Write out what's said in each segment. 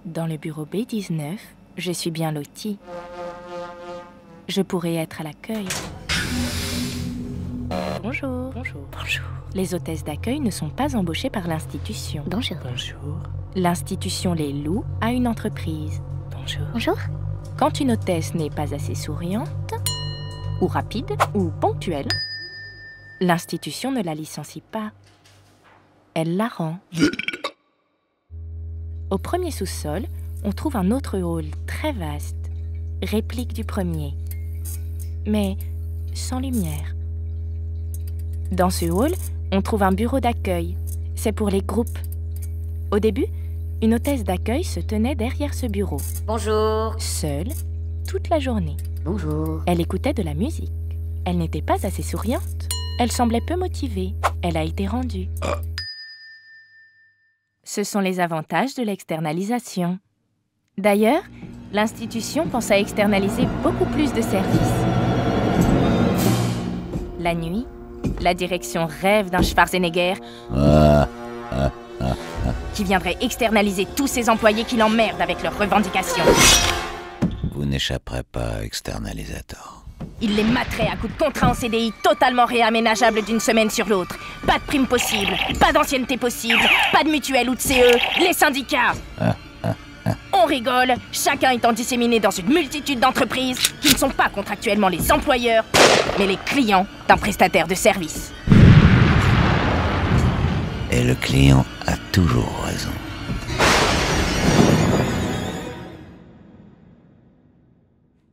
Dans le bureau B19, je suis bien lotie. Je pourrais être à l'accueil. Bonjour. Bonjour. Bonjour. Les hôtesses d'accueil ne sont pas embauchées par l'institution. Bonjour. Bonjour. L'institution les loue à une entreprise. Bonjour. Bonjour. Quand une hôtesse n'est pas assez souriante, ou rapide, ou ponctuelle, l'institution ne la licencie pas. Elle la rend. Au premier sous-sol, on trouve un autre hall très vaste, réplique du premier, mais sans lumière. Dans ce hall, on trouve un bureau d'accueil. C'est pour les groupes. Au début, une hôtesse d'accueil se tenait derrière ce bureau. Bonjour. Seule, toute la journée. Bonjour. Elle écoutait de la musique. Elle n'était pas assez souriante. Elle semblait peu motivée. Elle a été rendue. Ce sont les avantages de l'externalisation. D'ailleurs, l'institution pense à externaliser beaucoup plus de services. La nuit, la direction rêve d'un Schwarzenegger qui viendrait externaliser tous ses employés qui l'emmerdent avec leurs revendications. Vous n'échapperez pas à externalisateur. Il les materait à coups de contrat en CDI totalement réaménageable d'une semaine sur l'autre. Pas de prime possible, pas d'ancienneté possible, pas de mutuelle ou de CE, les syndicats. On rigole, chacun étant disséminé dans une multitude d'entreprises qui ne sont pas contractuellement les employeurs, mais les clients d'un prestataire de service. Et le client a toujours raison.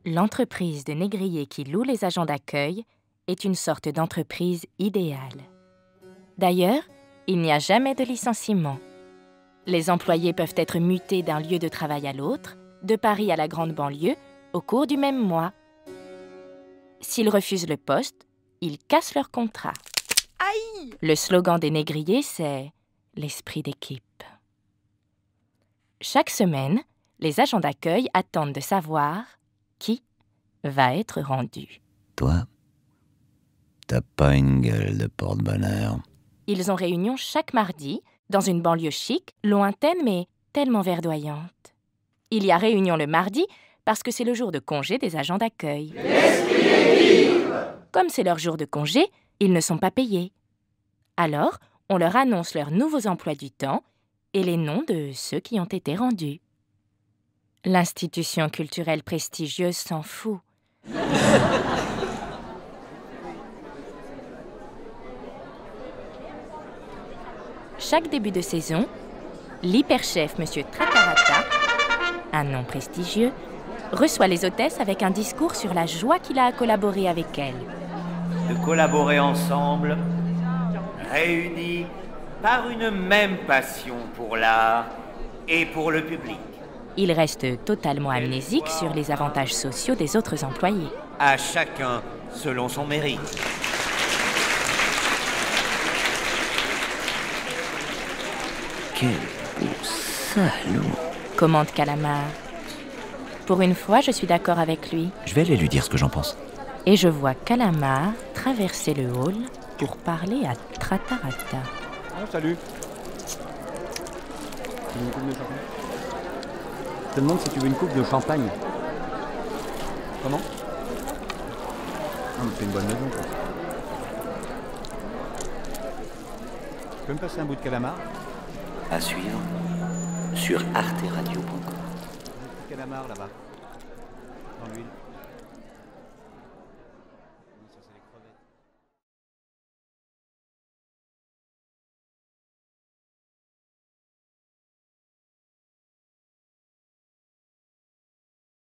L'entreprise de négrier qui loue les agents d'accueil est une sorte d'entreprise idéale. D'ailleurs, il n'y a jamais de licenciement. Les employés peuvent être mutés d'un lieu de travail à l'autre, de Paris à la grande banlieue, au cours du même mois. S'ils refusent le poste, ils cassent leur contrat. Aïe! Le slogan des négriers, c'est « l'esprit d'équipe ». Chaque semaine, les agents d'accueil attendent de savoir qui va être rendu. Toi, t'as pas une gueule de porte-bonheur. Ils ont réunion chaque mardi, dans une banlieue chic, lointaine mais tellement verdoyante. Il y a réunion le mardi parce que c'est le jour de congé des agents d'accueil. Comme c'est leur jour de congé, ils ne sont pas payés. Alors, on leur annonce leurs nouveaux emplois du temps et les noms de ceux qui ont été rendus. L'institution culturelle prestigieuse s'en fout. Chaque début de saison, l'hyperchef M. Tratarata, un nom prestigieux, reçoit les hôtesses avec un discours sur la joie qu'il a à collaborer avec elles. De collaborer ensemble, réunis par une même passion pour l'art et pour le public. Il reste totalement amnésique sur les avantages sociaux des autres employés. À chacun selon son mérite. Quel beau salaud. Commente Calamar. Pour une fois, je suis d'accord avec lui. Je vais aller lui dire ce que j'en pense. Et je vois Calamar traverser le hall pour parler à Tratarata. Ah, salut. Tu veux une coupe de champagne? Je te demande si tu veux une coupe de champagne. Comment? Ah, mais c'est une bonne maison, quoi. Tu peux me passer un bout de calamar? À suivre sur arteradio.com. Calamar, là-bas.